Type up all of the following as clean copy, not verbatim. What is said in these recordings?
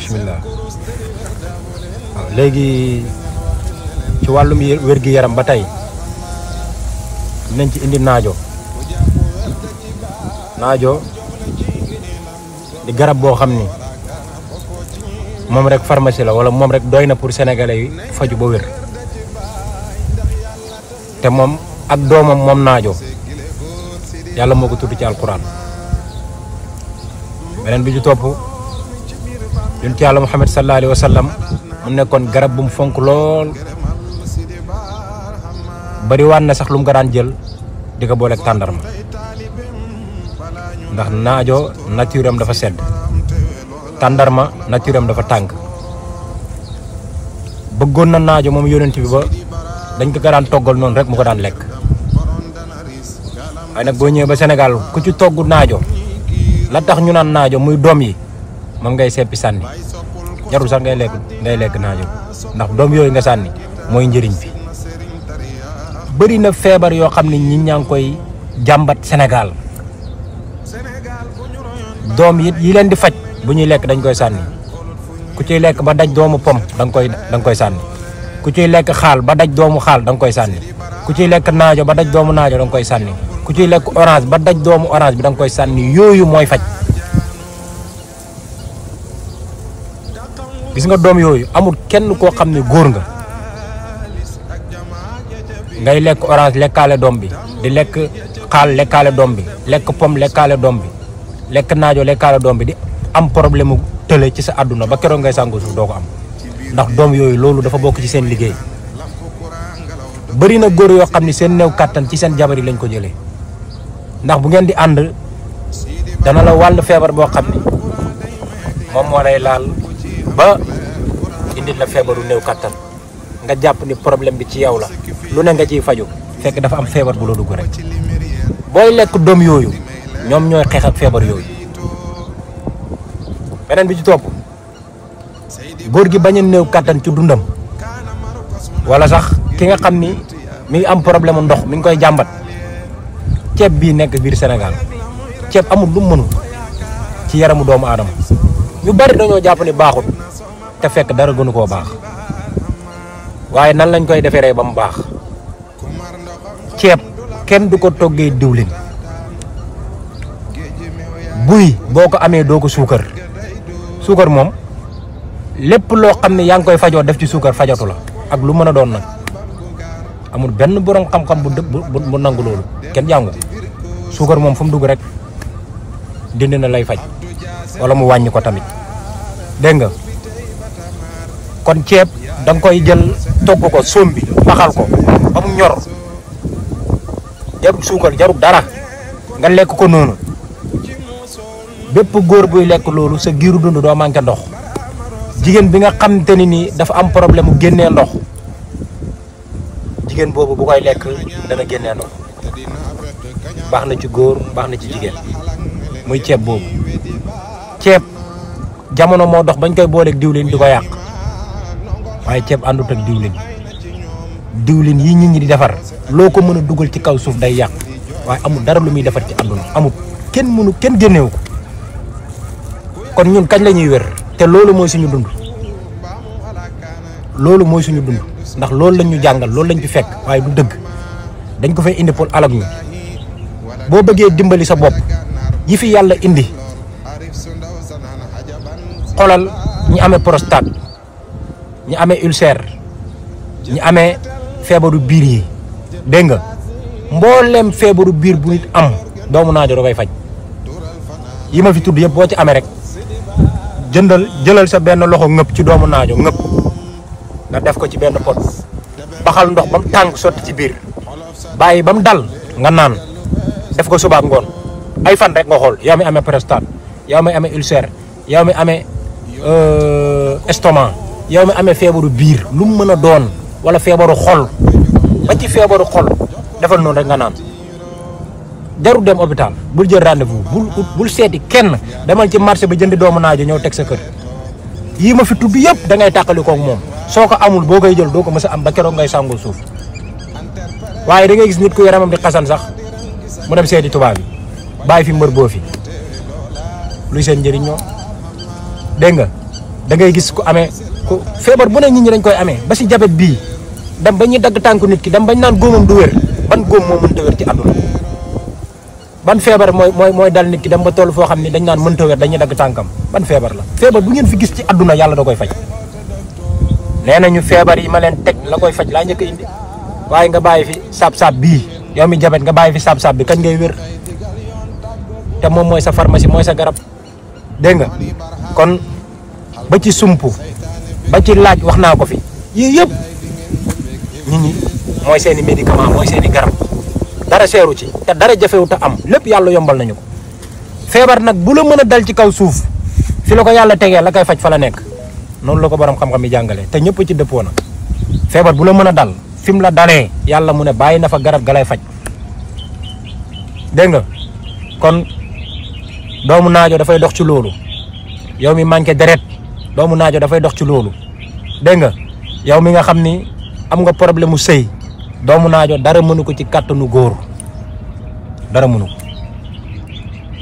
bismillah. waaw léegi ci wàllum wér-gi-yaram ba tey dinañ ci indi naajo di garab boo xam ni moom rek pharmacie la wala moom rek doy na pour sénégalais yi faju ba wér te moom ak doomam moom naajo yàlla moo ko tudd ci alquran. beneen bi ci topp yonent yàlla Muhammad sallallahu alayhi wa sallam mu nekkoon garab bu mu fonk lool bari waan na sax lu mu ko daan jël di ko booleeg tàndarma ndax naajo nature am dafa sedd tàndarma nature am dafa tàng bëggoon na naajo moom yonent bi ba dañ ko daan toggal noonu rek mu ko daan lekk waaye nag boo ñëwee ba Sénégal ku ci togg naajo la tax ñu naan naajo muy doom yi moom ngay seppi sànni jarul sax ngay lekk naajo ndax doom yooyu nga sànni mooy njëriñ bi. bëri na feebar yoo xam ne ñi ñaa ngi koy jàmbat Sénégal doom yi leen di faj bu ñuy lekk dañ koy sànni ku ciy lekk ba daj doomu pom da nga koy sànni ku ciy lekk xaal ba daj doomu xaal da nga koy sànni ku ciy lekk naajo ba daj doomu naajo da nga koy sànni ku ciy lekk orange ba daj doomu orange bi da nga koy sànni yooyu mooy faj. gis nga doom yooyu amul kenn koo xam ne góor nga ngay lekk orange lekkaale doom bi di lekk xaal lekkaale doom bi lekk pomme lekkaale doom bi lekk naajo lekkaale doom bi di am problème mu tële ci sa àdduna ba keroog ngay sàngu suuf doo ko am ndax doom yooyu loolu dafa bokk ci seen liggéey. bëri na góor yoo xam ne seen néew kàttan ci seen jabar yi lañ ko jëlee ndax bu ngeen di ànd dana la wàll feebar boo xam ni moom moo lay laal ba indil la feebaru néew kàttan nga jàpp ni problème bi ci yow la lu ne nga ciy faju fekk dafa am feebar bu la dugg rek booy lekk doom yooyu ñoom ñooy xeex ak feebar yooyu. beneen bi ci topp góor gi bañ a néew kàttan ci dundam wala sax ki nga xam ni mi ngi am problème ndox mi ngi koy jàmbat ceeb bii nekk biir Sénégal ceeb amul lu mu mënul ci yaramu doomu aadama ñu bari dañoo jàpp ni baaxul te fekk dara gënu koo baax waaye nan lañ koy defaree ba mu baax ceeb kenn du ko toggee diwlin buy boo ko amee doo ko suukar moom lépp loo xam ne yaa ngi koy fajoo def ci suukar fajatu la ak lu mën a doon nag amul benn borom xam-xam bu nangu loolu kenn jàngu suukar moom fu mu dugg rek dindi na lay faj wala mu wàññi ko tamit dégg nga kon ceeb da nga koy jël togg ko sombi baxal ko ba mu ñor jarul suukar jarul dara nga lekk ko noonu bépp góor buy lekk loolu sa giiru dund doo manqué ndox jigéen bi nga xamante ni nii dafa am problème mu génnee ndox jigéen boobu bu koy lekk dana génnee ndox baax na ci góor baax na ci jigéen muy ceeb boobu. ceeb jamono moo dox bañ koy booleeg diwlin di ko yàq waaye ceeb àndut ak diwlin yi nit ñi di defar loo ko mën a dugal ci kaw suuf day yàq waaye amul dara lu muy defar ci àdduna amul kenn génnewu ko kon ñun kañ la ñuy wér te loolu mooy suñu dund ndax loolu lañ ñu jàngal loolu lañ fi fekk waaye du dëgg dañ ko fay indi pour alag ñu boo bëggee dimbali sa bopp yi fi yàlla indi xolal ñi amee prostate ñi amee ulcère ñi amee feebaru biir yi dégg nga mboolem feebaru biir bu nit am doomu naajo da koy faj yi ma fi tudd yëpp boo ci amee rek jëlal sa benn loxo ngëpp ci doomu naajo ngëpp nga def ko ci benn pot baxal ndox ba mu tàng sotti ci biir bàyyi ba mu dal nga naan def ko suba ak ngoon ay fan rek nga xool yow mi amee prostate yow mi amee ulcère yow mi amee estomac yow mi amee feebaru biir lu mu mën a doon wala feebaru xol ba ci feebaru xol defal noonu rek nga naan jarul dem hôpital bul jël rendez-vous bul seeti kenn demal ci marché ba jëndi doomu naajo ñëw teg sa kër yii ma fi tudd yëpp da ngay tàqali koog moom soo ko amul boo koy jël doo ko mës a am ba keroog ngay sàngoo suuf waaye da ngay gis nit ku yaramam di xasan sax mu dem seeti tubaab yi bàyyi fi mbër boo fi luy seen njëriñ ñoom dégg nga da ngay gis ku amee ku feebar bu ne nit ñi dañ koy amee ba si jabet bii dem ba ñuy dagg tànku nit ki dem bañ naan góomam du wér ban góom moo mënta wér ci àdduna ban feebar mooy dal nit ki dem ba toll foo xam ne dañ naan mënta wér dañuy dagg tànkam ban feebar la feebar bu ngeen fi gis ci àdduna yàlla da koy faj nee nañu feebar yi ma leen teg la koy faj laa njëkk a indi waaye nga bàyyi fi saab-saab bii yow mi jabet nga bàyyi fi saab-saab bi kañ ngay wér te moom mooy sa pharmacie mooy sa garab dégg nga kon ba ci sump ba ci laaj wax naa ko fi yii yëpp nit ñi mooy seen i médicament mooy seen i garab dara seeru ci te dara jafewut a am lépp yàlla yombal nañu ko feebar nag bu la mën a dal ci kaw suuf fi la ko yàlla tegee la koy faj fa la nekk noonu la ko borom xam-xam yi jàngalee te ñëpp ci dëppoo na feebar bu la mën a dal fi mu la dalee yàlla mu ne bàyyi na fa garab ga lay faj dégg nga kon doomu naajo dafay dox ci loolu yow mi manqué deret doomu naajo dafay dox ci loolu dégg nga yow mi nga xam ni am nga problème mu sëy doomu naajo dara mënu ko ci kàttanu góor dara mënu ko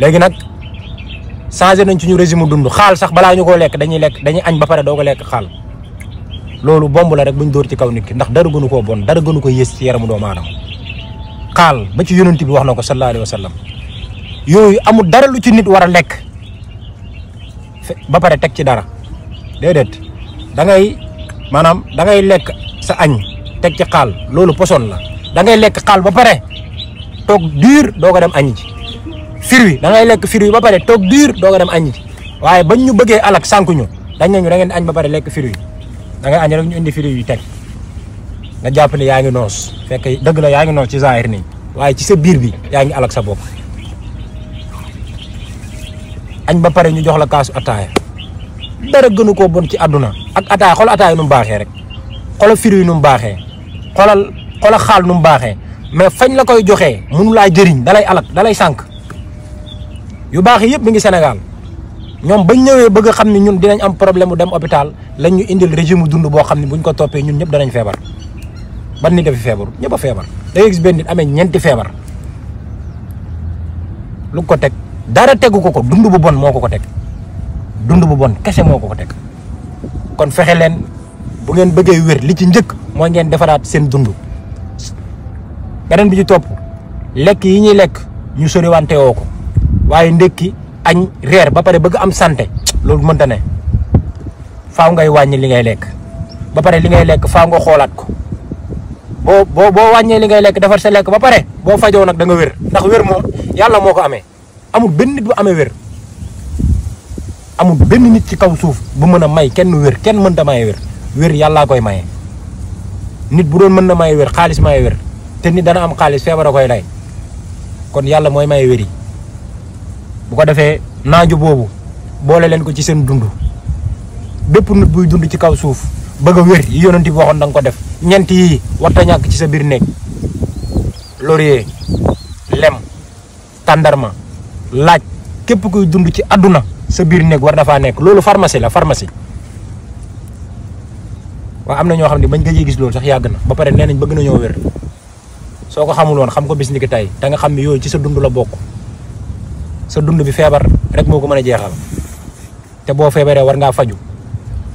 léegi nag changé nañ ci ñu régime dund xaal sax balaa ñu koo lekk dañuy añ ba pare doo ko lekk xaal loolu bomb la rek buñ dóor ci kaw nit ki ndax dara gënu koo bon dara gënu ko yées ci yaramu doomu aadama xaal ba ci yonent bi wax na ko sallallahu alayhi wa sallam yooyu amul dara lu ci nit war a lekk ba pare teg ci dara déedéet da ngay lekk sa añ teg ci xaal loolu poson la da ngay lekk xaal ba pare toog diir doo ko dem añ ji fruit da ngay lekk fruit ba pare toog diir doo ko dem añ ji waaye bañ ñu bëggee alak sànku ñu dañ nañu da ngeen añ ba pare lekk fruit da ngay añ rek ñu indi fruit yu teg nga jàpp ne yaa ngi noos fekk dëgg la yaa ngi noos ci zahir nii waaye ci sa biir bi yaa ngi alak sa bopp añ ba pare ñu jox la kaasu ataaya dara gënu koo bon ci àdduna ak ataaya xool ataaya nu mu baaxee rek xoolal fruit nu mu baaxee xoolal xaal nu mu baaxee mais fañ la koy joxee mënu laa jëriñ dalay alak dalay sànq yu baax yëpp mi ngi Sénégal ñoom bañ ñëwee bëgg a xam ni ñun dinañ am problème mu dem hôpital lañ ñu indil régime dund boo xam ne buñ ko toppee ñun ñëpp danañ feebar ban nit dafi feebaru ñëpp a feebar da ngay gis benn nit amee ñeenti feebar lu ko teg dara tegu ko dund bu bon moo ko teg dund bu bon kese moo ko teg kon fexe leen bu ngeen bëggee wér li ci njëkk mooy ngeen defaraat seen dund beneen bi ci topp lekk yi ñuy lekk ñu soriwante woo ko waaye ndekki añ reer ba pare bëgg am santé loolu mënta ne faaw ngay wàññi li ngay lekk ba pare li ngay lekk faaw nga xoolaat ko boo wàññee li ngay lekk defar sa lekk ba pare boo fajoo nag da nga wér ndax wér moom yàlla moo ko amee amul benn nit bu amee wér amul benn nit ci kaw suuf bu mën a may kenn wér kenn mënta maye wér yàllaa koy maye nit bu doon mën na maye wér xaalis maye wér te nit dana am xaalis feebar a koy lay kon yàlla mooy maye wér yi bu ko defee naaju boobu boole leen ko ci seen dund bépp nit buy dund ci kaw suuf bëgg a wér yi yonent bi waxoon da nga ko def ñeent yii warta ñàkk ci sa biir néeg laurier lem tàndarma laaj képp kuy dund ci àdduna sa biir néeg war dafaa nekk loolu pharmacie la pharmacie waaw am na ñoo xam ne bañ gëjee gis loolu sax yàgg na ba pare nee nañ bëgg nañoo wér soo ko xamul woon xam ko bis ni ki tey da nga xam ne yooyu ci sa dund la bokk sa dund bi feebar rek moo ko mën a jeexal te boo feebaree war ngaa faju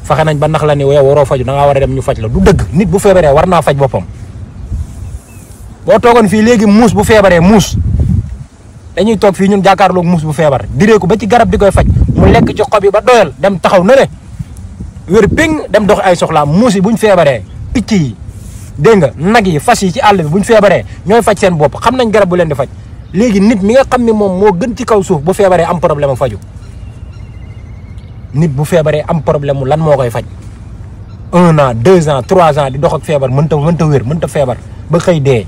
fexe nañ ba nax la ni yow waroo faju da ngaa war a dem ñu faj la du dëgg nit bu feebaree war naa faj boppam boo toogoon fii léegi muus bu feebaree muus dañuy toog fii ñun jàkkaarloog muus bu feebar diree ko ba ci garab di koy faj mu lekk ci xob yi ba doyal dem taxaw na le wér péng dem dox ay soxlaam muus yi buñ feebaree picc yi dégg nga nag yi fas yi ci àll bi buñ feebaree ñooy faj seen bopp xam nañ garab bu leen di faj léegi nit mi nga xam ne moom moo gën ci kaw suuf bu feebaree am problème mu faju nit bu feebaree am problème mu lan moo koy faj 1 an 2 ans 3 ans di dox ak feebar mënta wér mënta feebar ba xëy dee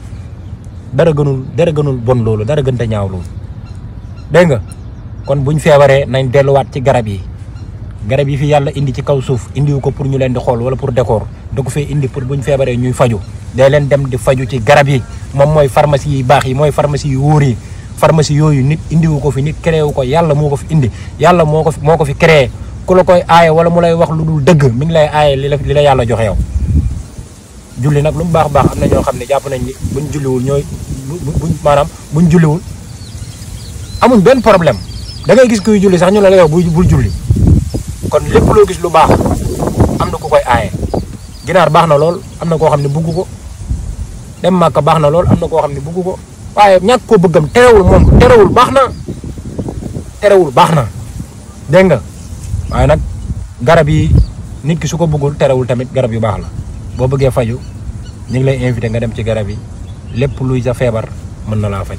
dara gënul bon loolu dara gënta ñaaw loolu dégg nga kon buñ feebaree nañ delluwaat ci garab yi fi yàlla indi ci kaw suuf indiwu ko pour ñu leen di xool wala pour décor da ko fee indi pour buñ feebaree ñuy faju day leen dem di faju ci garab yi moom mooy pharmacie yi baax yi mooy pharmacie yu wóor yi pharmacie yooyu nit indiwu ko fi nit créé wu ko yàlla moo ko fi indi yàlla moo ko fi créé ku la koy aaye wala mu lay wax lu dul dëgg mi ngi lay aaye li la yàlla joxe yow julli nag lu mu baax am na ñoo xam ne jàpp nañ ni buñ julliwul buñ julliwul amuñ benn problème da ngay gis kuy julli sax ñu la yow bul julli kon lépp loo gis lu baax am na ku koy aaye ginaar baax na lool am na koo xam ne bugg ko dem Màkka baax na lool am na koo xam ne bugg ko waaye ñàkk koo bëggam terewul baax na dégg nga waaye nag garab yi nit ki su ko bëggul terewul tamit garab yu baax la boo bëggee faju ñu ngi lay invité nga dem ci garab yi lépp luy sa feebar mën na laa faj